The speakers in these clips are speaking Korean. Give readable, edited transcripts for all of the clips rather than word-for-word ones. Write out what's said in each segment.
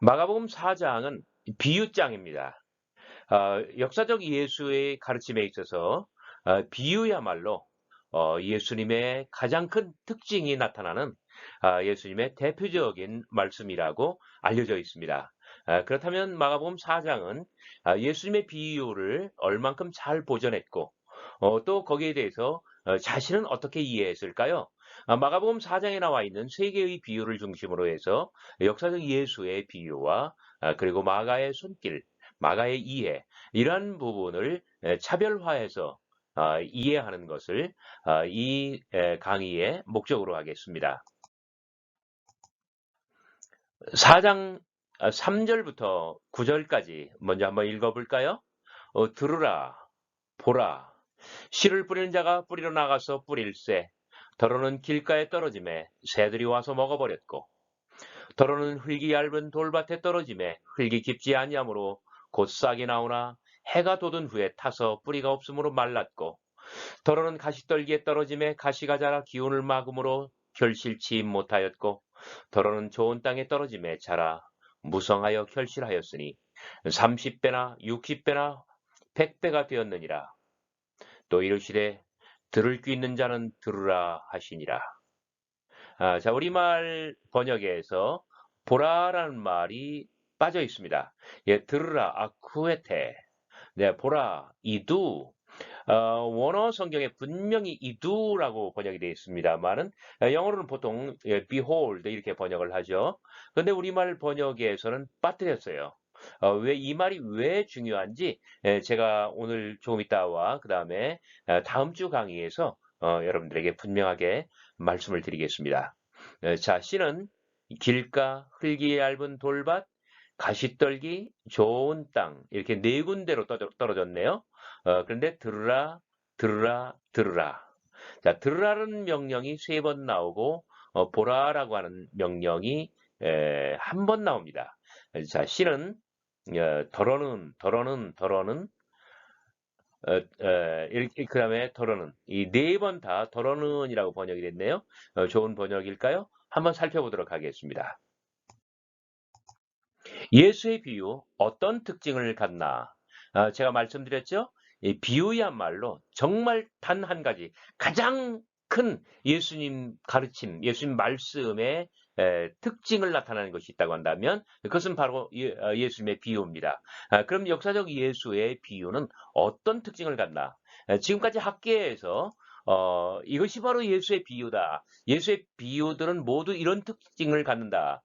마가복음 4장은 비유장입니다. 역사적 예수의 가르침에 있어서 비유야말로 예수님의 가장 큰 특징이 나타나는 예수님의 대표적인 말씀이라고 알려져 있습니다. 그렇다면 마가복음 4장은 예수님의 비유를 얼만큼 잘 보존했고 또 거기에 대해서 자신은 어떻게 이해했을까요? 마가복음 4장에 나와 있는 세 개의 비유를 중심으로 해서 역사적 예수의 비유와 그리고 마가의 손길, 마가의 이해, 이러한 부분을 차별화해서 이해하는 것을 이 강의의 목적으로 하겠습니다. 4장 3절부터 9절까지 먼저 한번 읽어볼까요? 들으라, 보라, 씨를 뿌리는 자가 뿌리러 나가서 뿌릴새, 더러는 길가에 떨어짐에 새들이 와서 먹어버렸고, 더러는 흙이 얇은 돌밭에 떨어짐에 흙이 깊지 아니하므로 곧 싹이 나오나 해가 돋은 후에 타서 뿌리가 없으므로 말랐고, 더러는 가시떨기에 떨어짐에 가시가 자라 기운을 막음으로 결실치 못하였고, 더러는 좋은 땅에 떨어짐에 자라 무성하여 결실하였으니 30배나 60배나 100배가 되었느니라. 또 이르시되 들을 귀 있는 자는 들으라 하시니라. 자, 우리말 번역에서 보라라는 말이 빠져 있습니다. 예, 들으라, 아쿠에테. 네, 보라, 이두. 원어 성경에 분명히 이두라고 번역이 되어 있습니다만은 영어로는 보통 behold 이렇게 번역을 하죠. 그런데 우리말 번역에서는 빠뜨렸어요. 왜 이 말이 왜 중요한지 제가 오늘 조금 이따와 그 다음에 다음 주 강의에서 여러분들에게 분명하게 말씀을 드리겠습니다. 자, 씨는 길가, 흙이 얇은 돌밭, 가시떨기, 좋은 땅 이렇게 네 군데로 떨어졌네요. 그런데 들으라, 들으라, 들으라. 자, 들으라는 명령이 세 번 나오고 보라라고 하는 명령이 한 번 나옵니다. 자, 씨는 더러는 이렇게 그 다음에 더러는 이 네 번 다 더러는이라고 번역이 됐네요. 좋은 번역일까요? 한번 살펴보도록 하겠습니다. 예수의 비유 어떤 특징을 갖나? 제가 말씀드렸죠? 이 비유야말로 정말 단 한 가지 가장 큰 예수님 가르침, 예수님 말씀의 특징을 나타내는 것이 있다고 한다면 그것은 바로 예수님의 비유입니다. 그럼 역사적 예수의 비유는 어떤 특징을 갖나? 지금까지 학계에서 이것이 바로 예수의 비유다. 예수의 비유들은 모두 이런 특징을 갖는다.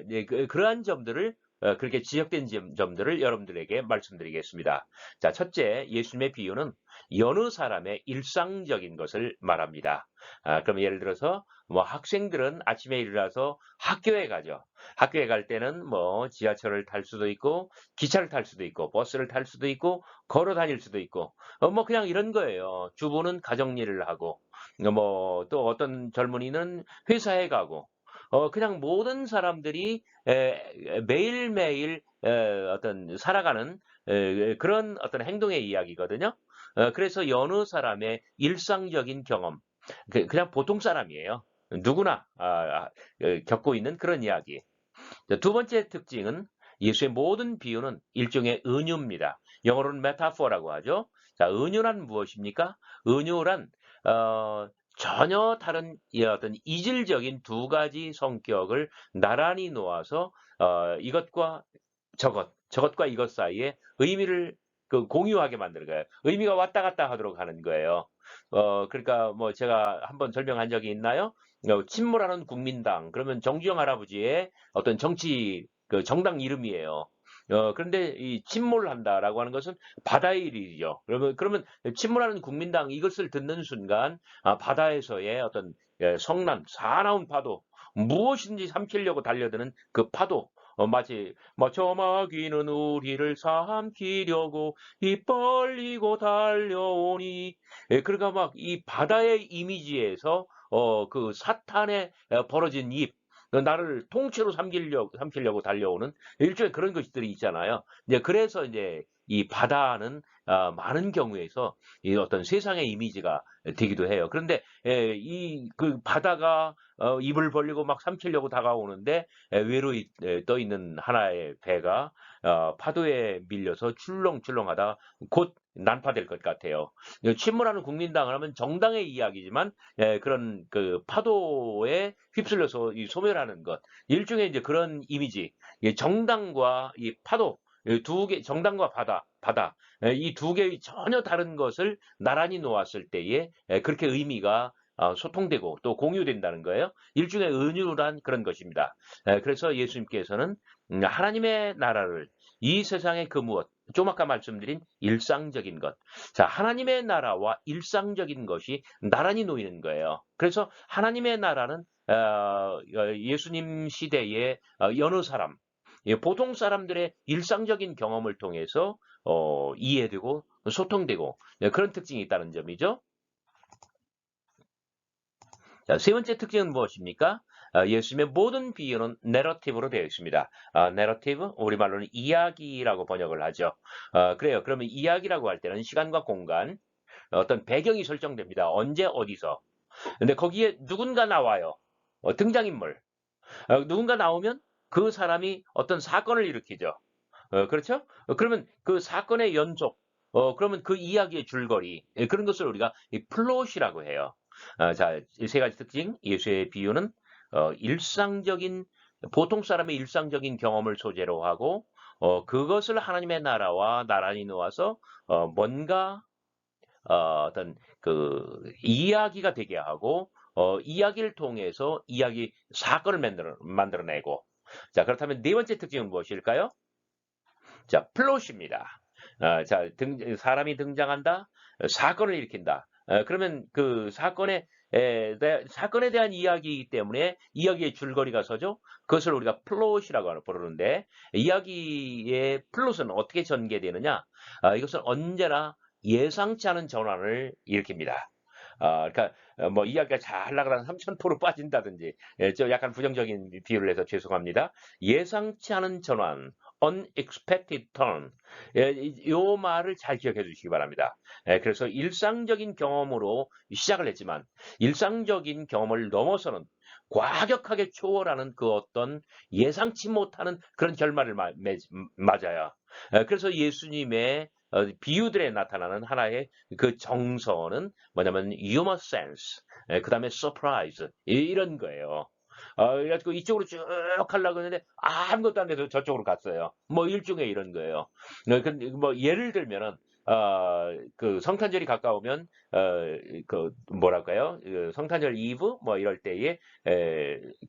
네, 그러한 점들을 그렇게 지적된 점들을 여러분들에게 말씀드리겠습니다. 자, 첫째, 예수님의 비유는 여느 사람의 일상적인 것을 말합니다. 그럼 예를 들어서 뭐 학생들은 아침에 일어나서 학교에 가죠. 학교에 갈 때는 뭐 지하철을 탈 수도 있고 기차를 탈 수도 있고 버스를 탈 수도 있고 걸어 다닐 수도 있고 뭐 그냥 이런 거예요. 주부는 가정 일을 하고 뭐 또 어떤 젊은이는 회사에 가고 그냥 모든 사람들이 매일매일 어떤 살아가는 그런 어떤 행동의 이야기거든요. 그래서 여느 사람의 일상적인 경험, 그냥 보통 사람이에요. 누구나 겪고 있는 그런 이야기. 두 번째 특징은 예수의 모든 비유는 일종의 은유입니다. 영어로는 메타포라고 하죠. 자, 은유란 무엇입니까? 은유란 전혀 다른 어떤 이질적인 두 가지 성격을 나란히 놓아서 이것과 저것과 이것 사이에 의미를 공유하게 만드는 거예요. 의미가 왔다 갔다 하도록 하는 거예요. 그러니까 뭐 제가 한번 설명한 적이 있나요? 침몰하는 국민당 그러면 정주영 할아버지의 어떤 정치 정당 이름이에요. 그런데 이 침몰한다라고 하는 것은 바다의 일이죠. 그러면 침몰하는 국민당 이것을 듣는 순간 바다에서의 어떤 성난, 사나운 파도, 무엇인지 삼키려고 달려드는 그 파도, 마치 저마귀는 우리를 삼키려고 입 벌리고 달려오니 그러니까 막 이 바다의 이미지에서 그 사탄의 벌어진 입 나를 통째로 삼키려고 달려오는 일종의 그런 것들이 있잖아요. 이제 그래서 이제 이 바다는 많은 경우에서 이 어떤 세상의 이미지가 되기도 해요. 그런데 이 그 바다가 입을 벌리고 막 삼키려고 다가오는데 외로이 떠 있는 하나의 배가 파도에 밀려서 출렁출렁하다 곧 난파될 것 같아요. 침몰하는 국민당을 하면 정당의 이야기지만 그런 그 파도에 휩쓸려서 이 소멸하는 것. 일종의 이제 그런 이미지. 정당과 이 파도, 두 개, 정당과 바다, 이 두 개의 전혀 다른 것을 나란히 놓았을 때에 그렇게 의미가 소통되고 또 공유된다는 거예요. 일종의 은유란 그런 것입니다. 그래서 예수님께서는 하나님의 나라를 이 세상의 그 무엇, 좀 아까 말씀드린 일상적인 것. 자, 하나님의 나라와 일상적인 것이 나란히 놓이는 거예요. 그래서 하나님의 나라는 예수님 시대의 여느 사람, 보통 사람들의 일상적인 경험을 통해서 이해되고 소통되고 그런 특징이 있다는 점이죠. 자, 세 번째 특징은 무엇입니까? 예수님의 모든 비유는 내러티브로 되어 있습니다. 내러티브, 우리말로는 이야기라고 번역을 하죠. 그래요. 그러면 이야기라고 할 때는 시간과 공간, 어떤 배경이 설정됩니다. 언제, 어디서. 근데 거기에 누군가 나와요. 등장인물. 누군가 나오면 그 사람이 어떤 사건을 일으키죠. 그렇죠? 그러면 그 사건의 연속, 그러면 그 이야기의 줄거리, 그런 것을 우리가 이 플롯이라고 해요. 자, 이 세 가지 특징, 예수의 비유는 일상적인, 보통 사람의 일상적인 경험을 소재로 하고, 그것을 하나님의 나라와 나란히 놓아서, 뭔가, 어떤 그 이야기가 되게 하고, 이야기를 통해서 사건을 만들어내고. 자, 그렇다면 네 번째 특징은 무엇일까요? 자, 플롯입니다. 자, 사람이 등장한다, 사건을 일으킨다. 그러면 그 사건에 대한 이야기이기 때문에 이야기의 줄거리가 서죠. 그것을 우리가 플롯이라고 부르는데 이야기의 플롯은 어떻게 전개되느냐? 이것은 언제나 예상치 않은 전환을 일으킵니다. 그러니까 뭐 이야기가 잘 나가다가 삼천포로 빠진다든지, 좀 약간 부정적인 비유를 해서 죄송합니다. 예상치 않은 전환, unexpected turn. 요 말을 잘 기억해 주시기 바랍니다. 그래서 일상적인 경험으로 시작을 했지만 일상적인 경험을 넘어서는 과격하게 초월하는 그 어떤 예상치 못하는 그런 결말을 맞아요. 그래서 예수님의 비유들에 나타나는 하나의 그 정서는 뭐냐면 유머 센스, 그다음에 서프라이즈 이런 거예요. 그래가지고 이쪽으로 쭉 하려고 했는데 아무것도 안 돼서 저쪽으로 갔어요. 뭐 일종의 이런 거예요. 근데 뭐 예를 들면은 그 성탄절이 가까우면 그 뭐랄까요? 그 성탄절 이브 뭐 이럴 때에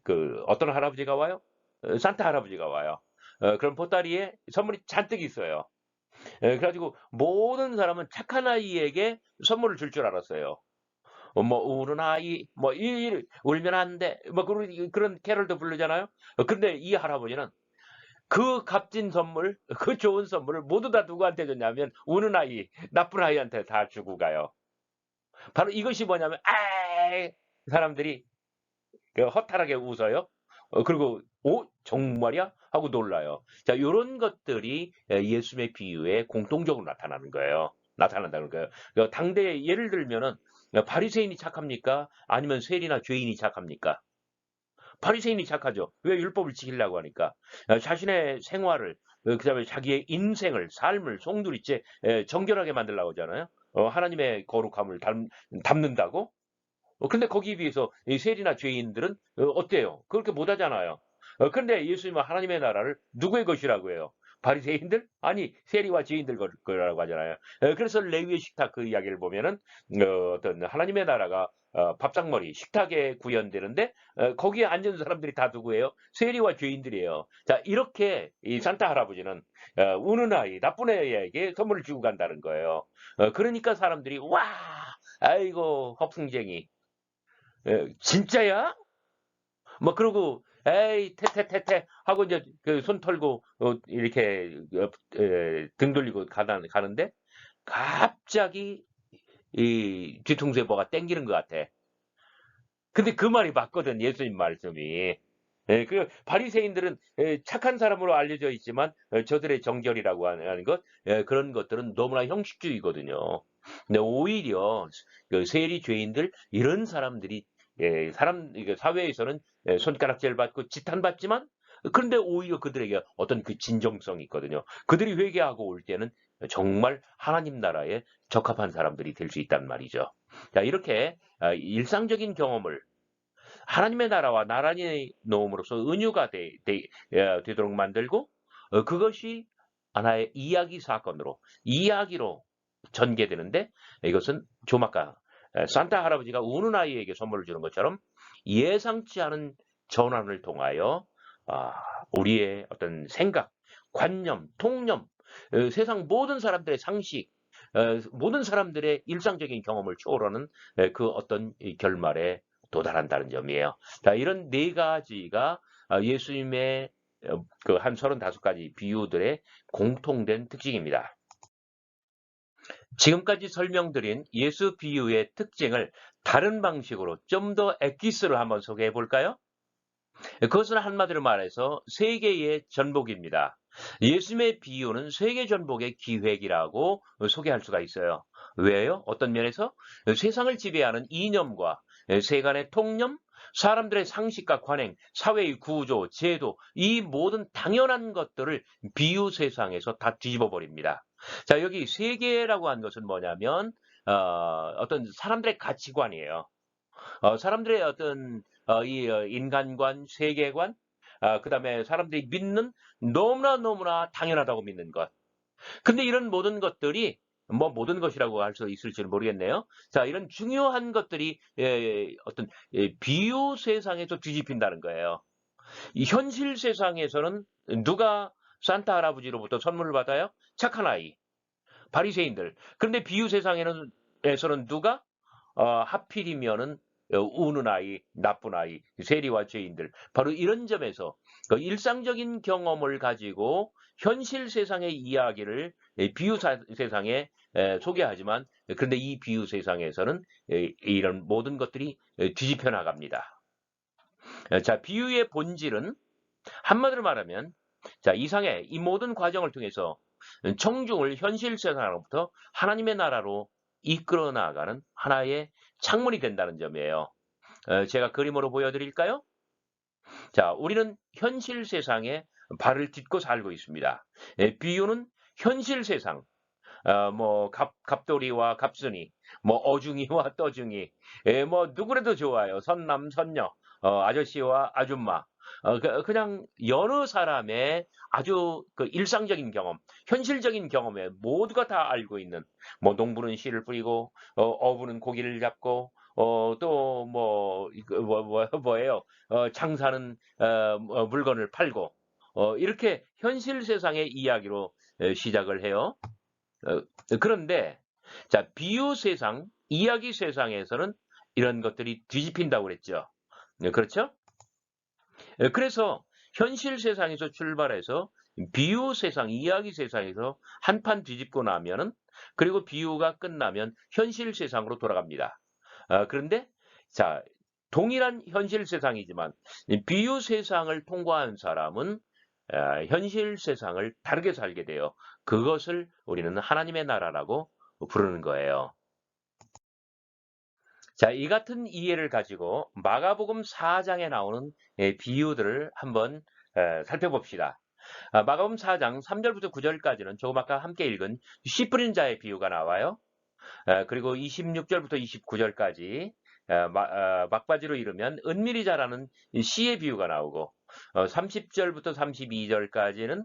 그 어떤 할아버지가 와요? 산타 할아버지가 와요. 그럼 보따리에 선물이 잔뜩 있어요. 그래가지고 모든 사람은 착한 아이에게 선물을 줄 알았어요. 뭐 우는 아이, 뭐 울면 안 돼, 뭐 그런 캐럴도 부르잖아요. 근데 이 할아버지는 그 값진 선물, 그 좋은 선물을 모두 다 누구한테 줬냐면 우는 아이, 나쁜 아이한테 다 주고 가요. 바로 이것이 뭐냐면 사람들이 그 허탈하게 웃어요. 그리고 정말이야? 하고 놀라요. 자, 요런 것들이 예수님의 비유에 공통적으로 나타나는 거예요. 나타난다는 거예요. 당대에 예를 들면은 바리새인이 착합니까? 아니면 세리나 죄인이 착합니까? 바리새인이 착하죠. 왜 율법을 지키려고 하니까. 자신의 생활을, 그다음에 자기의 인생을, 삶을 송두리째 정결하게 만들려고 하잖아요. 하나님의 거룩함을 담는다고. 근데 거기에 비해서 이 세리나 죄인들은 어때요? 그렇게 못하잖아요. 그런데 예수님은 하나님의 나라를 누구의 것이라고 해요? 바리새인들? 아니, 세리와 죄인들 거라고 하잖아요. 그래서 레위의 식탁 그 이야기를 보면은 어떤 하나님의 나라가 밥상머리, 식탁에 구현되는데 거기에 앉은 사람들이 다 누구예요? 세리와 죄인들이에요. 자, 이렇게 이 산타 할아버지는 우는 아이, 나쁜 애에게 선물을 주고 간다는 거예요. 그러니까 사람들이 와, 아이고 허풍쟁이. 진짜야? 뭐 그러고 에이 태태태태 하고 이제 그 손 털고 이렇게 등 돌리고 가는데 갑자기 이 뒤통수에 뭐가 땡기는 것 같아. 근데 그 말이 맞거든, 예수님 말씀이. 예, 그 바리새인들은 착한 사람으로 알려져 있지만 저들의 정결이라고 하는 것, 그런 것들은 너무나 형식주의거든요. 근데 오히려 그 세리 죄인들 이런 사람들이 이게 사회에서는 손가락질 받고 지탄받지만 그런데 오히려 그들에게 어떤 그 진정성이 있거든요. 그들이 회개하고 올 때는 정말 하나님 나라에 적합한 사람들이 될 수 있단 말이죠. 자, 이렇게 일상적인 경험을 하나님의 나라와 나란히 놓음으로써 은유가 되도록 만들고 그것이 하나의 이야기 사건으로 이야기로 전개되는데 이것은 조마카 산타 할아버지가 우는 아이에게 선물을 주는 것처럼 예상치 않은 전환을 통하여 아, 우리의 어떤 생각, 관념, 통념, 세상 모든 사람들의 상식, 모든 사람들의 일상적인 경험을 초월하는 그 어떤 이 결말에 도달한다는 점이에요. 자, 이런 네 가지가 예수님의 그 한 35가지 비유들의 공통된 특징입니다. 지금까지 설명드린 예수 비유의 특징을 다른 방식으로 좀 더 엑기스로 한번 소개해 볼까요? 그것은 한마디로 말해서 세계의 전복입니다. 예수님의 비유는 세계 전복의 기획이라고 소개할 수가 있어요. 왜요? 어떤 면에서 세상을 지배하는 이념과 세간의 통념, 사람들의 상식과 관행, 사회의 구조, 제도, 이 모든 당연한 것들을 비유 세상에서 다 뒤집어 버립니다. 자, 여기 세계라고 한 것은 뭐냐면 어떤 사람들의 가치관이에요. 사람들의 어떤 인간관, 세계관, 그다음에 사람들이 믿는 너무나 당연하다고 믿는 것. 근데 이런 모든 것들이 뭐 모든 것이라고 할 수 있을지는 모르겠네요. 자, 이런 중요한 것들이 어떤 비유 세상에서 뒤집힌다는 거예요. 이 현실 세상에서는 누가 산타 할아버지로부터 선물을 받아요? 착한 아이, 바리새인들. 그런데 비유 세상에서는 누가 하필이면은 우는 아이, 나쁜 아이, 세리와 죄인들. 바로 이런 점에서 그 일상적인 경험을 가지고 현실 세상의 이야기를 비유 세상에 소개하지만 그런데 이 비유 세상에서는 이런 모든 것들이 뒤집혀 나갑니다. 자, 비유의 본질은 한마디로 말하면 자, 이상의 이 모든 과정을 통해서 청중을 현실 세상으로부터 하나님의 나라로 이끌어 나가는 하나의 창문이 된다는 점이에요. 제가 그림으로 보여드릴까요? 자, 우리는 현실 세상에 발을 딛고 살고 있습니다. 비유는 현실 세상, 뭐 갑돌이와 갑순이, 뭐 어중이와 떠중이, 뭐 누구라도 좋아요. 선남 선녀, 아저씨와 아줌마. 그냥 여러 사람의 아주 그 일상적인 경험, 현실적인 경험에 모두가 다 알고 있는, 뭐 농부는 씨를 뿌리고, 어부는 고기를 잡고, 또 뭐예요? 장사는 물건을 팔고, 이렇게 현실 세상의 이야기로 시작을 해요. 어, 그런데 자, 비유 세상, 이야기 세상에서는 이런 것들이 뒤집힌다고 그랬죠. 네, 그렇죠? 그래서 현실 세상에서 출발해서 비유 세상, 이야기 세상에서 한판 뒤집고 나면은 그리고 비유가 끝나면 현실 세상으로 돌아갑니다. 그런데 자, 동일한 현실 세상이지만 이 비유 세상을 통과한 사람은 현실 세상을 다르게 살게 돼요. 그것을 우리는 하나님의 나라라고 부르는 거예요. 자, 이 같은 이해를 가지고 마가복음 4장에 나오는 비유들을 한번 살펴봅시다. 마가복음 4장 3절부터 9절까지는 조금 아까 함께 읽은 씨 뿌린 자의 비유가 나와요. 그리고 26절부터 29절까지 막바지로 이르면 은밀히 자라는 씨의 비유가 나오고 30절부터 32절까지는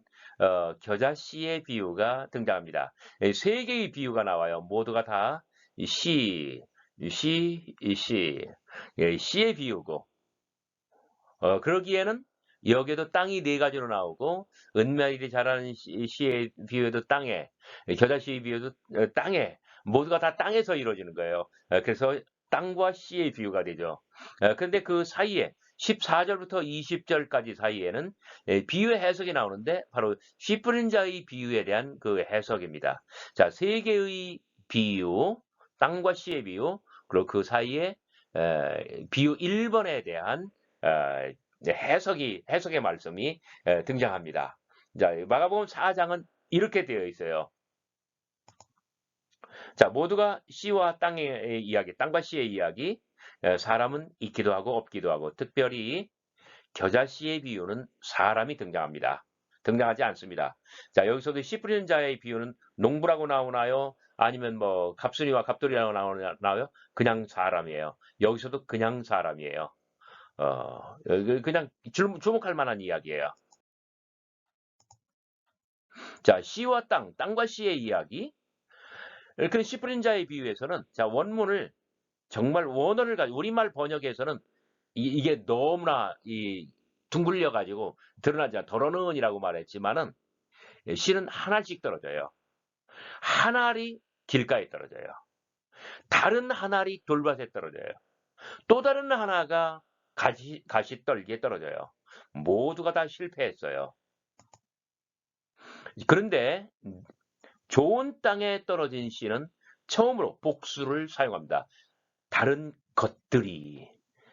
겨자씨의 비유가 등장합니다. 세 개의 비유가 나와요. 모두가 다 씨, 씨의 비유고 그러기에는 여기에도 땅이 네 가지로 나오고 은밀히 자라는 씨의 비유에도 땅에 겨자씨의 비유도 땅에 모두가 다 땅에서 이루어지는 거예요. 그래서 땅과 씨의 비유가 되죠. 그런데 그 사이에 14절부터 20절까지 사이에는 비유의 해석이 나오는데 바로 씨 뿌린 자의 비유에 대한 그 해석입니다. 자, 세 개의 비유, 땅과 씨의 비유, 그리고 그 사이에 비유 1번에 대한 해석의 말씀이 등장합니다. 자, 마가복음 4장은 이렇게 되어 있어요. 자, 모두가 씨와 땅의 이야기, 땅과 씨의 이야기, 사람은 있기도 하고 없기도 하고, 특별히 겨자씨의 비유는 사람이 등장하지 않습니다. 자, 여기서도 씨 뿌리는 자의 비유는 농부라고 나오나요? 아니면 뭐 갑순이와 갑돌이라고 나오나요? 그냥 사람이에요. 여기서도 그냥 사람이에요. 그냥 주목할 만한 이야기예요. 자, 씨와 땅과 씨의 이야기. 그 씨 뿌리는 자의 비유에서는 자, 원문을 정말 원어를 가지고 우리말 번역에서는 이게 너무나 둥글려 가지고 드러나지 않아 덜어는이라고 말했지만은 씨는 하나씩 떨어져요. 한 알이 길가에 떨어져요. 다른 한 알이 돌밭에 떨어져요. 또 다른 하나가 가시떨기에 떨어져요. 모두가 다 실패했어요. 그런데 좋은 땅에 떨어진 씨는 처음으로 복수를 사용합니다. 다른 것들이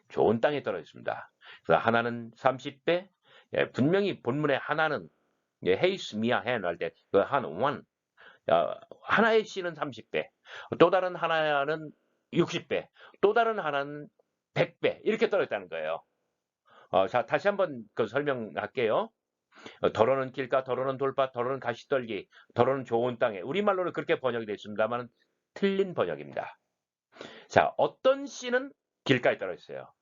좋은 땅에 떨어졌습니다. 그래서 하나는 30배, 분명히 본문에 하나는 헤이스 미아 헨 할 때 그 원, 하나의 씨는 30배, 또 다른 하나는 60배, 또 다른 하나는 100배 이렇게 떨어졌다는 거예요. 자, 다시 한번 그 설명할게요. 덜어는 길가, 덜어는 돌밭, 덜어는 가시떨기, 덜어는 좋은 땅에. 우리말로는 그렇게 번역이 되어 있습니다만 틀린 번역입니다. 자, 어떤 씨는 길가에 떨어졌어요.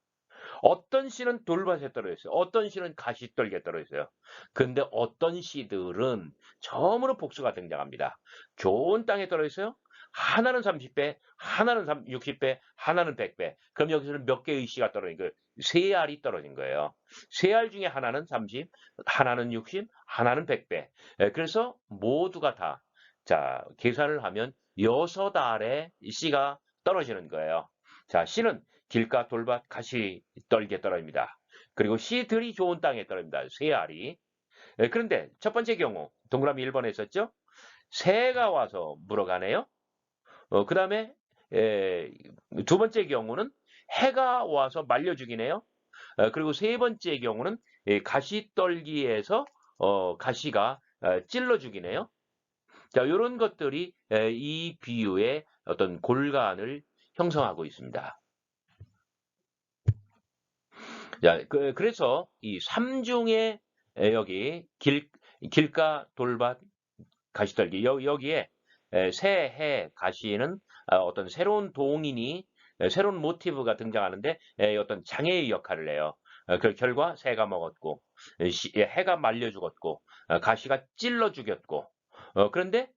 어떤 씨는 돌밭에 떨어졌어요. 어떤 씨는 가시떨기에 떨어졌어요. 근데 어떤 씨들은 처음으로 복수가 등장합니다. 좋은 땅에 떨어졌어요. 하나는 30배, 하나는 60배, 하나는 100배. 그럼 여기서는 몇 개의 씨가 떨어진 거예요? 세 알이 떨어진 거예요. 세 알 중에 하나는 30, 하나는 60, 하나는 100배. 그래서 모두가 다, 자, 계산을 하면 6알의 씨가 떨어지는 거예요. 자, 씨는 길가, 돌밭, 가시떨기에 떨어집니다. 그리고 씨들이 좋은 땅에 떨어집니다. 세 알이. 그런데 첫 번째 경우, 동그라미 1번에 있었죠? 새가 와서 물어가네요. 그 다음에 두 번째 경우는 해가 와서 말려 죽이네요. 그리고 세 번째 경우는 가시떨기에서 가시가 찔러 죽이네요. 자, 이런 것들이 이 비유의 어떤 골간을 형성하고 있습니다. 자, 그래서 이 삼중의 여기 길가, 돌밭, 가시떨기 여기에 새, 해, 가시는 어떤 새로운 동인이 새로운 모티브가 등장하는데 어떤 장애의 역할을 해요. 그 결과 새가 먹었고 해가 말려 죽었고 가시가 찔러 죽였고 그런데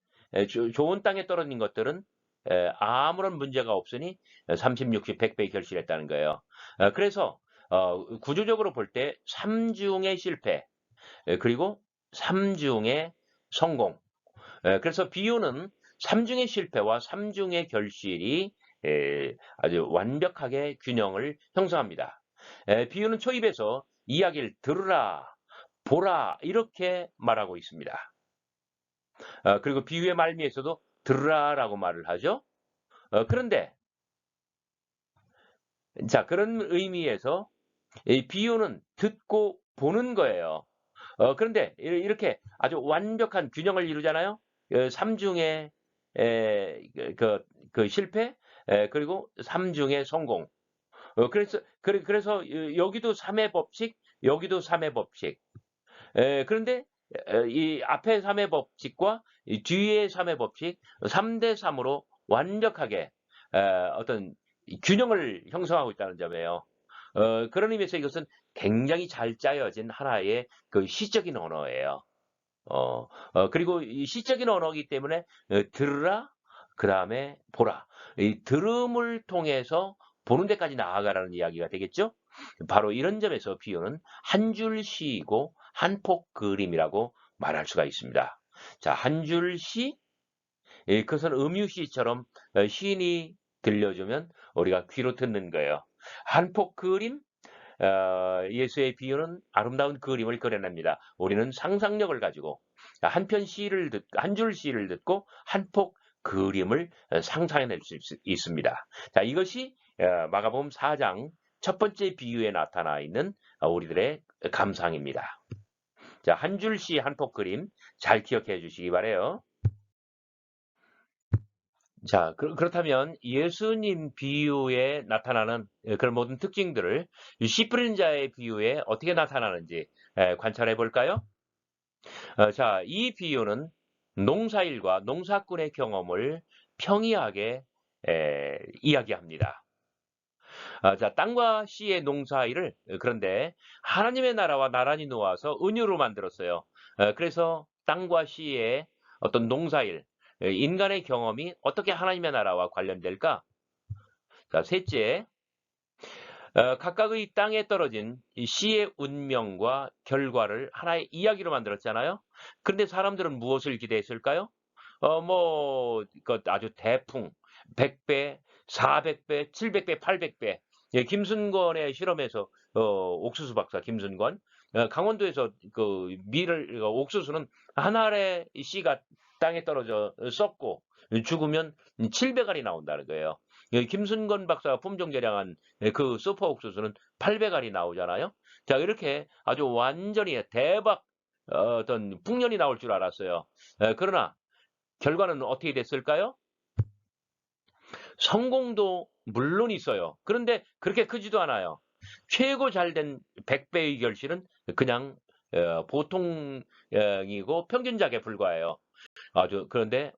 좋은 땅에 떨어진 것들은 아무런 문제가 없으니 30, 60, 100배 결실했다는 거예요. 그래서 구조적으로 볼 때 3중의 실패 그리고 3중의 성공 그래서 비유는 3중의 실패와 3중의 결실이 아주 완벽하게 균형을 형성합니다. 비유는 초입에서 이야기를 들으라, 보라 이렇게 말하고 있습니다. 그리고 비유의 말미에서도 들으라라고 말을 하죠. 그런데 자 그런 의미에서 이 비유는 듣고 보는 거예요. 그런데 이렇게 아주 완벽한 균형을 이루잖아요. 3중의 그 실패, 그리고 3중의 성공. 그래서 여기도 3의 법칙, 여기도 3의 법칙. 그런데 이 앞에 3의 법칙과 이 뒤에 3의 법칙, 3대 3으로 완벽하게 어떤 균형을 형성하고 있다는 점이에요. 그런 의미에서 이것은 굉장히 잘 짜여진 하나의 그 시적인 언어예요. 그리고 이 시적인 언어이기 때문에 들으라, 그 다음에 보라. 이 들음을 통해서 보는 데까지 나아가라는 이야기가 되겠죠? 바로 이런 점에서 비유는 한 줄 시이고 한 폭 그림이라고 말할 수가 있습니다. 자, 한 줄 시, 그것은 음유시처럼 시인이 들려주면 우리가 귀로 듣는 거예요. 한 폭 그림, 예수의 비유는 아름다운 그림을 그려냅니다. 우리는 상상력을 가지고 한 줄 시를 듣고 한 폭 그림을 상상해낼 수 있습니다. 자, 이것이 마가복음 4장 첫 번째 비유에 나타나 있는 우리들의 감상입니다. 자, 한 줄 시 한 폭 그림 잘 기억해 주시기 바래요. 자, 그렇다면 예수님 비유에 나타나는 그런 모든 특징들을 씨 뿌리는 자의 비유에 어떻게 나타나는지 관찰해 볼까요? 자, 이 비유는 농사일과 농사꾼의 경험을 평이하게 이야기합니다. 자, 땅과 씨의 농사일을 그런데 하나님의 나라와 나란히 놓아서 은유로 만들었어요. 그래서 땅과 씨의 어떤 농사일, 인간의 경험이 어떻게 하나님의 나라와 관련될까? 자, 셋째, 각각의 땅에 떨어진 이 씨의 운명과 결과를 하나의 이야기로 만들었잖아요. 그런데 사람들은 무엇을 기대했을까요? 아주 대풍, 100배, 400배, 700배, 800배. 예, 김순권의 실험에서, 옥수수 박사 김순권, 강원도에서 옥수수는 한 알의 씨가 땅에 떨어져 썩고 죽으면 700알이 나온다는 거예요. 김순권 박사가 품종개량한 그 소파 옥수수는 800알이 나오잖아요. 자, 이렇게 아주 완전히 대박 어떤 풍년이 나올 줄 알았어요. 그러나 결과는 어떻게 됐을까요? 성공도 물론 있어요. 그런데 그렇게 크지도 않아요. 최고 잘된 100배의 결실은 그냥 보통이고 평균작에 불과해요. 그런데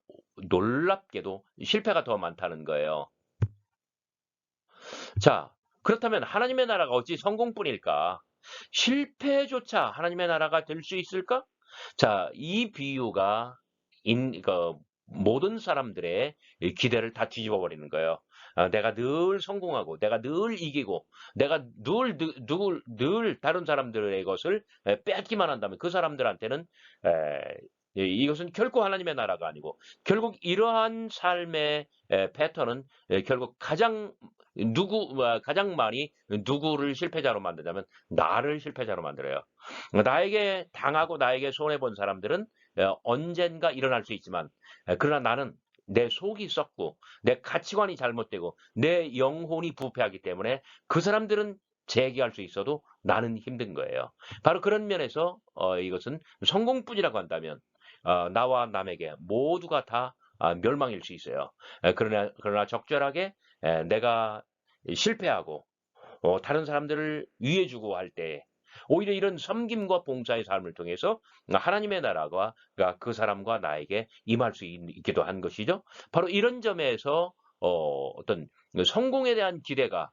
놀랍게도 실패가 더 많다는 거예요. 자, 그렇다면 하나님의 나라가 어찌 성공뿐일까? 실패조차 하나님의 나라가 될 수 있을까? 자, 이 비유가 모든 사람들의 이 기대를 다 뒤집어 버리는 거예요. 내가 늘 성공하고, 내가 늘 이기고, 내가 늘 다른 사람들의 것을 뺏기만 한다면 그 사람들한테는 이것은 결코 하나님의 나라가 아니고, 결국 이러한 삶의 패턴은 결국 가장 많이 누구를 실패자로 만드냐면 나를 실패자로 만들어요. 나에게 당하고 나에게 손해본 사람들은 언젠가 일어날 수 있지만, 그러나 나는 내 속이 썩고 내 가치관이 잘못되고 내 영혼이 부패하기 때문에 그 사람들은 재기할 수 있어도 나는 힘든 거예요. 바로 그런 면에서 이것은 성공뿐이라고 한다면 나와 남에게 모두가 다 멸망일 수 있어요. 그러나 적절하게 내가 실패하고 다른 사람들을 위해주고 할 때 오히려 이런 섬김과 봉사의 삶을 통해서 하나님의 나라가 그 사람과 나에게 임할 수 있기도 한 것이죠. 바로 이런 점에서 어떤 성공에 대한 기대가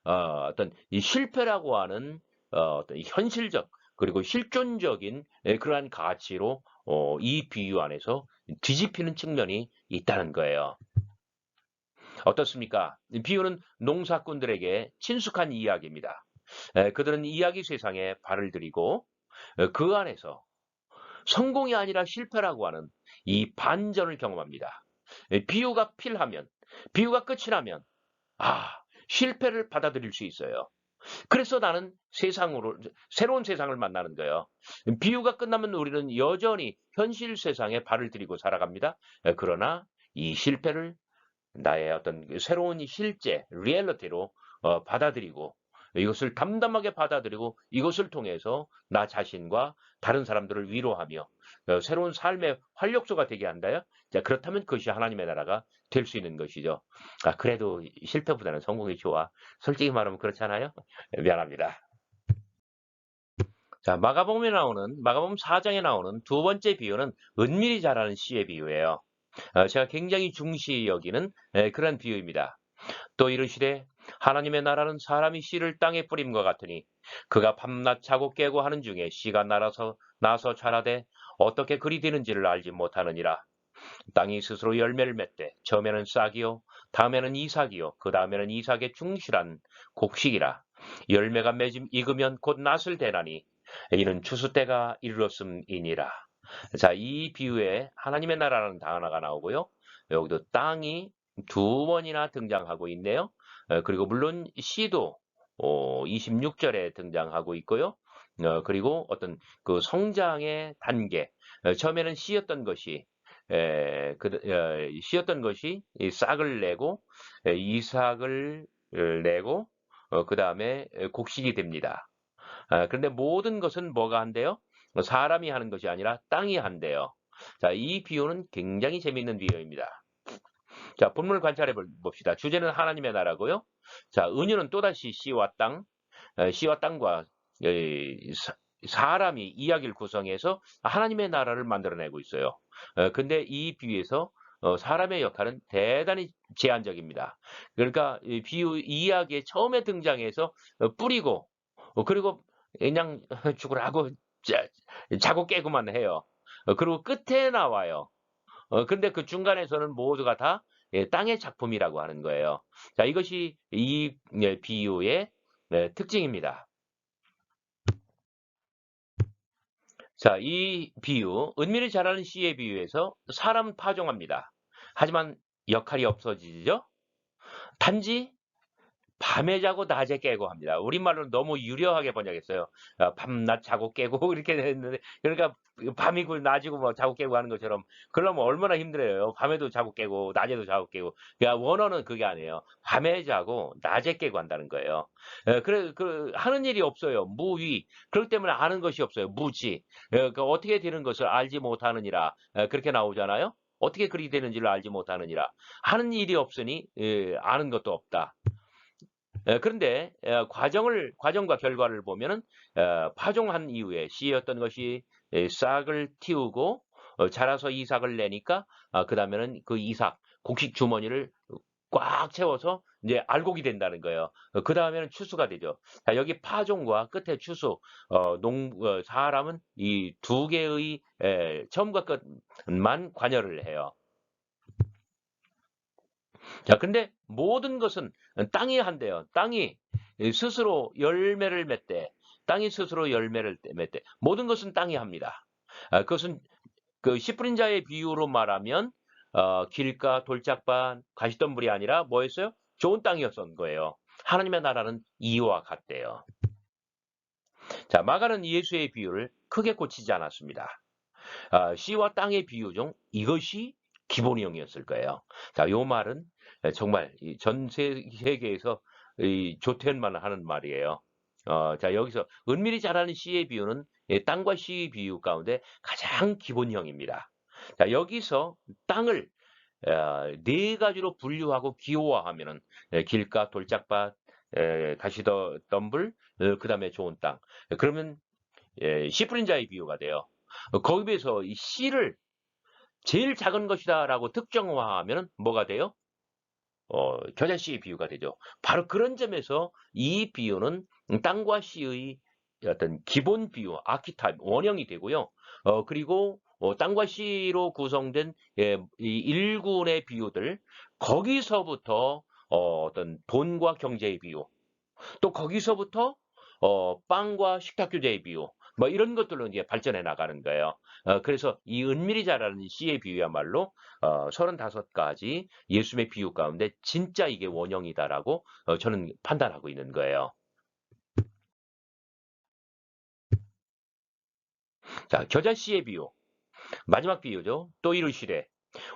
어떤 이 실패라고 하는 어떤 현실적 그리고 실존적인 그러한 가치로 이 비유 안에서 뒤집히는 측면이 있다는 거예요. 어떻습니까? 비유는 농사꾼들에게 친숙한 이야기입니다. 그들은 이야기 세상에 발을 들이고 그 안에서 성공이 아니라 실패라고 하는 이 반전을 경험합니다. 비유가 필하면, 비유가 끝이 나면 실패를 받아들일 수 있어요. 그래서 나는 새로운 세상을 만나는 거예요. 비유가 끝나면 우리는 여전히 현실 세상에 발을 들이고 살아갑니다. 그러나 이 실패를 나의 어떤 새로운 실제, 리얼리티로 받아들이고 이것을 담담하게 받아들이고 이것을 통해서 나 자신과 다른 사람들을 위로하며 새로운 삶의 활력소가 되게 한다요. 자, 그렇다면 그것이 하나님의 나라가 될 수 있는 것이죠. 그래도 실패보다는 성공이 좋아. 솔직히 말하면 그렇잖아요. 미안합니다. 자, 마가복음 4장에 나오는 두 번째 비유는 은밀히 자라는 씨의 비유예요. 제가 굉장히 중시 여기는 그런 비유입니다. 또 이르시되 하나님의 나라는 사람이 씨를 땅에 뿌림과 같으니 그가 밤낮 자고 깨고 하는 중에 씨가 나서 자라되 어떻게 그리 되는지를 알지 못하느니라. 땅이 스스로 열매를 맺되 처음에는 싹이요 다음에는 이삭이요 그 다음에는 이삭의 충실한 곡식이라. 열매가 익으면 곧 낫을 대나니 이는 추수 때가 이르렀음이니라. 자, 이 비유에 하나님의 나라라는 단어가 나오고요. 여기도 땅이 두 번이나 등장하고 있네요. 그리고 물론 씨도 26절에 등장하고 있고요. 그리고 어떤 그 성장의 단계, 처음에는 씨였던 것이 씨였던 것이 이 싹을 내고 이삭을 내고 그 다음에 곡식이 됩니다. 그런데 모든 것은 뭐가 한대요? 사람이 하는 것이 아니라 땅이 한대요. 자, 이 비유는 굉장히 재미있는 비유입니다. 자, 본문을 관찰해 봅시다. 주제는 하나님의 나라고요. 자, 은유는 또다시 씨와 땅, 씨와 땅과 사람이 이야기를 구성해서 하나님의 나라를 만들어내고 있어요. 근데 이 비유에서 사람의 역할은 대단히 제한적입니다. 그러니까 이 비유 이야기의 처음에 등장해서 뿌리고 그리고 그냥 죽으라고 자고 깨고만 해요. 그리고 끝에 나와요. 근데 그 중간에서는 모두가 다 땅의 작품이라고 하는 거예요. 자, 이것이 이 비유의 특징입니다. 자, 이 비유, 은밀히 자라는 씨의 비유에서 사람 파종합니다. 하지만 역할이 없어지죠? 단지 밤에 자고 낮에 깨고 합니다. 우리말로는 너무 유려하게 번역했어요. 밤낮 자고 깨고 이렇게 했는데 그러니까 밤이고 낮이고 뭐 자고 깨고 하는 것처럼 그러면 얼마나 힘들어요. 밤에도 자고 깨고 낮에도 자고 깨고. 그러니까 원어는 그게 아니에요. 밤에 자고 낮에 깨고 한다는 거예요. 그래 그 하는 일이 없어요. 무위. 그렇기 때문에 아는 것이 없어요. 무지. 그 어떻게 되는 것을 알지 못하느니라. 그렇게 나오잖아요. 어떻게 그리 되는지를 알지 못하느니라. 하는 일이 없으니 아는 것도 없다. 그런데 과정과 결과를 보면은 파종한 이후에 씨였던 것이 싹을 틔우고 자라서 이삭을 내니까 그다음에는 그 이삭 곡식 주머니를 꽉 채워서 이제 알곡이 된다는 거예요. 그다음에는 추수가 되죠. 자, 여기 파종과 끝에 추수, 사람은 이 두 개의 처음과 끝만 관여를 해요. 자, 근데 모든 것은 땅이 한대요. 땅이 스스로 열매를 맺되, 땅이 스스로 열매를 맺되, 모든 것은 땅이 합니다. 그것은 그 씨 뿌린 자의 비유로 말하면 길가, 돌짝밭, 가시덤불이 아니라 뭐였어요? 좋은 땅이었던 거예요. 하나님의 나라는 이와 같대요. 자, 마가는 예수의 비유를 크게 고치지 않았습니다. 씨와 땅의 비유 중 이것이 기본형이었을 거예요. 자, 요 말은 정말 전 세계에서 조퇴만 하는 말이에요. 자, 여기서 은밀히 자라는 씨의 비유는 땅과 씨의 비유 가운데 가장 기본형입니다. 자, 여기서 땅을 네 가지로 분류하고 기호화하면은 길가, 돌짝밭, 가시덤불, 그다음에 좋은 땅. 그러면 씨 뿌린 자의 비유가 돼요. 거기에 비해서 이 씨를 제일 작은 것이다라고 특정화하면 뭐가 돼요? 겨자씨의 비유가 되죠. 바로 그런 점에서 이 비유는 땅과 씨의 어떤 기본 비유, 아키타입, 원형이 되고요. 그리고 땅과 씨로 구성된 이 일군의 비유들, 거기서부터 어떤 돈과 경제의 비유, 또 거기서부터 빵과 식탁 교제의 비유, 뭐 이런 것들로 이제 발전해 나가는 거예요. 그래서 이 은밀히 자라는 씨의 비유야말로 35가지 예수님의 비유 가운데 진짜 이게 원형이다라고 저는 판단하고 있는 거예요. 자, 겨자 씨의 비유. 마지막 비유죠. 또 이르시되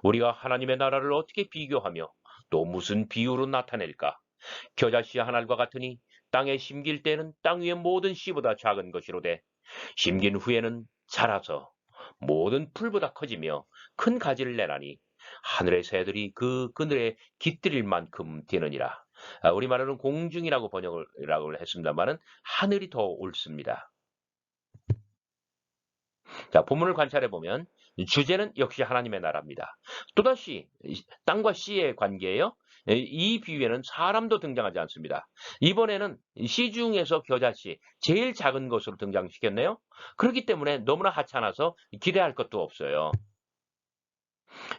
우리가 하나님의 나라를 어떻게 비교하며 또 무슨 비유로 나타낼까? 겨자 씨 한 알과 같으니 땅에 심길 때는 땅 위의 모든 씨보다 작은 것이로되 심긴 후에는 자라서 모든 풀보다 커지며 큰 가지를 내나니 하늘의 새들이 그 그늘에 깃들일 만큼 되느니라. 우리말로는 공중이라고 번역을 했습니다만은 하늘이 더 옳습니다. 자, 본문을 관찰해 보면 주제는 역시 하나님의 나라입니다. 또다시 땅과 씨의 관계예요. 이 비유에는 사람도 등장하지 않습니다. 이번에는 씨 중에서 겨자씨, 제일 작은 것으로 등장시켰네요. 그렇기 때문에 너무나 하찮아서 기대할 것도 없어요.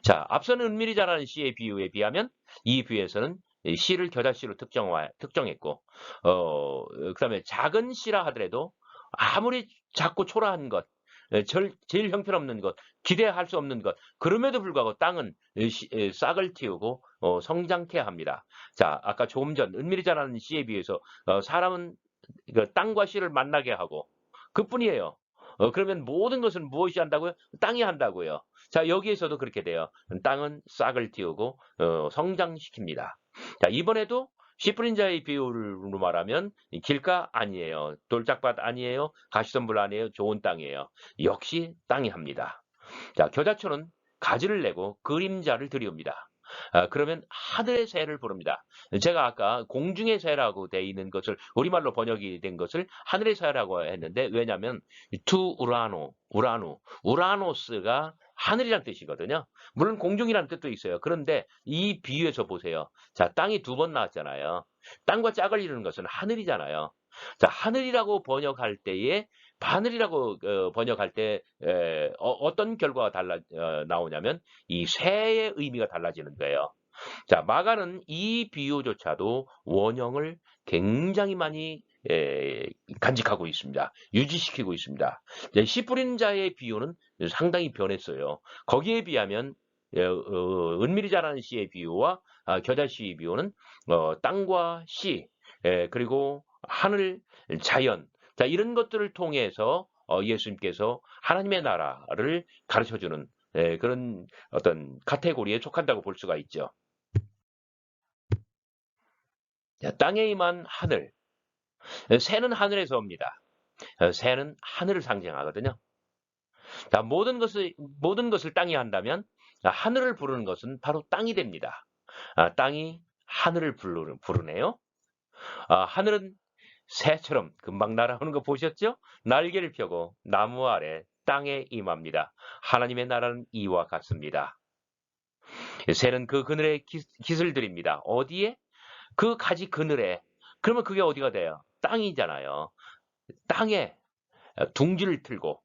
자, 앞서는 은밀히 자라는 씨의 비유에 비하면 이 비유에서는 이 씨를 겨자씨로 특정했고, 그다음에 작은 씨라 하더라도 아무리 작고 초라한 것, 제일 형편없는 것, 기대할 수 없는 것, 그럼에도 불구하고 땅은 싹을 틔우고 성장케 합니다. 자, 아까 조금 전 은밀히 자라는 씨에 비해서 사람은 그 땅과 씨를 만나게 하고 그뿐이에요. 그러면 모든 것은 무엇이 한다고요? 땅이 한다고요. 자, 여기에서도 그렇게 돼요. 땅은 싹을 틔우고 성장시킵니다. 자, 이번에도 씨 뿌린 자의 비유로 말하면 이 길가 아니에요. 돌짝밭 아니에요. 가시덤불 아니에요. 좋은 땅이에요. 역시 땅이 합니다. 자, 겨자초는 가지를 내고 그림자를 들이웁니다. 그러면 하늘의 새를 부릅니다. 제가 아까 공중의 새라고 돼 있는 것을 우리말로 번역이 된 것을 하늘의 새라고 했는데 왜냐하면 투 우라노스가 하늘이란 뜻이거든요. 물론 공중이라는 뜻도 있어요. 그런데 이 비유에서 보세요. 자, 땅이 두 번 나왔잖아요. 땅과 짝을 이루는 것은 하늘이잖아요. 자, 하늘이라고 번역할 때에 바늘이라고 번역할 때 어떤 결과가 나오냐면 이 새의 의미가 달라지는 거예요. 자, 마가는 이 비유조차도 원형을 굉장히 많이 간직하고 있습니다. 유지시키고 있습니다. 씨 뿌린 자의 비유는 상당히 변했어요. 거기에 비하면 은밀히 자라는 씨의 비유와 겨자 씨의 비유는 땅과 씨 그리고 하늘, 자연 자, 이런 것들을 통해서 예수님께서 하나님의 나라를 가르쳐주는 그런 어떤 카테고리에 속한다고 볼 수가 있죠. 자, 땅에 임한 하늘. 새는 하늘에서 옵니다. 새는 하늘을 상징하거든요. 자, 모든 것을 땅이 한다면 하늘을 부르는 것은 바로 땅이 됩니다. 땅이 하늘을 부르네요. 하늘은 새처럼 금방 날아오는 거 보셨죠? 날개를 펴고 나무 아래 땅에 임합니다. 하나님의 나라는 이와 같습니다. 새는 그 그늘에 깃을 들입니다. 어디에? 그 가지 그늘에. 그러면 그게 어디가 돼요? 땅이잖아요. 땅에 둥지를 틀고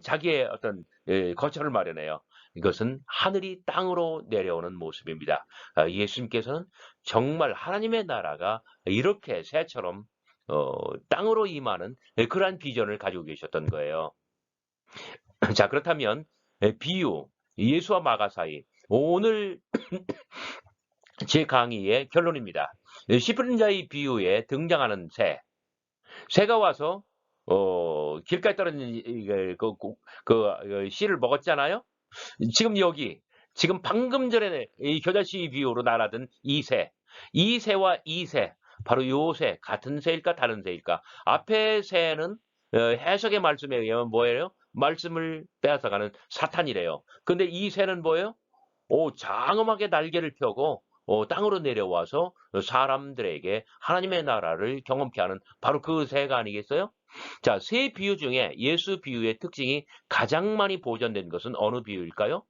자기의 어떤 거처를 마련해요. 이것은 하늘이 땅으로 내려오는 모습입니다. 예수님께서는 정말 하나님의 나라가 이렇게 새처럼 땅으로 임하는 그러한 비전을 가지고 계셨던 거예요. 자, 그렇다면 비유, 예수와 마가 사이 오늘 제 강의의 결론입니다. 씨 뿌린 자의 비유에 등장하는 새가 와서 길가에 떨어진 씨를 먹었잖아요. 지금 방금 전에 이 겨자씨 비유로 말하던 이 새와 이 새, 바로 요 새, 같은 새일까 다른 새일까? 앞에 새는 해석의 말씀에 의하면 뭐예요? 말씀을 빼앗아가는 사탄이래요. 근데 이 새는 뭐예요? 장엄하게 날개를 펴고 땅으로 내려와서 사람들에게 하나님의 나라를 경험케 하는 바로 그 새가 아니겠어요? 자, 새 비유 중에 예수 비유의 특징이 가장 많이 보존된 것은 어느 비유일까요?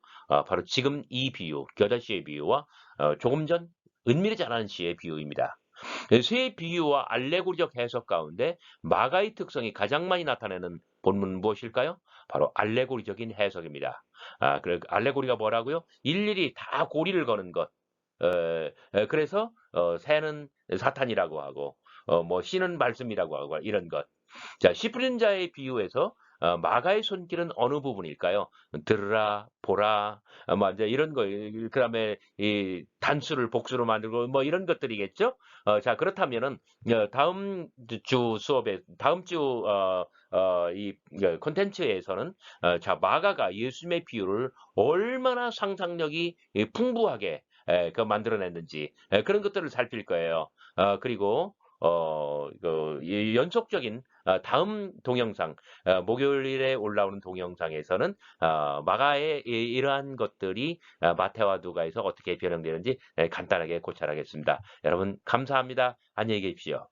바로 지금 이 비유, 겨자씨의 비유와 조금 전 은밀히 자라는 씨의 비유입니다. 새 비유와 알레고리적 해석 가운데 마가의 특성이 가장 많이 나타내는 본문은 무엇일까요? 바로 알레고리적인 해석입니다. 알레고리가 뭐라고요? 일일이 다 고리를 거는 것. 그래서 새는 사탄이라고 하고 뭐 씨는 말씀이라고 하고 이런 것. 자, 씨 뿌린 자의 비유에서 마가의 손길은 어느 부분일까요? 들으라, 보라, 뭐 이제 이런 거, 그다음에 이 단수를 복수로 만들고 뭐 이런 것들이겠죠? 자, 그렇다면은 다음 주 이 콘텐츠에서는 자, 마가가 예수님의 비유를 얼마나 상상력이 풍부하게 만들어냈는지 그런 것들을 살필 거예요. 그리고 연속적인 다음 동영상, 목요일에 올라오는 동영상에서는 마가의 이러한 것들이 마태와 누가에서 어떻게 변형되는지 간단하게 고찰하겠습니다. 여러분 감사합니다. 안녕히 계십시오.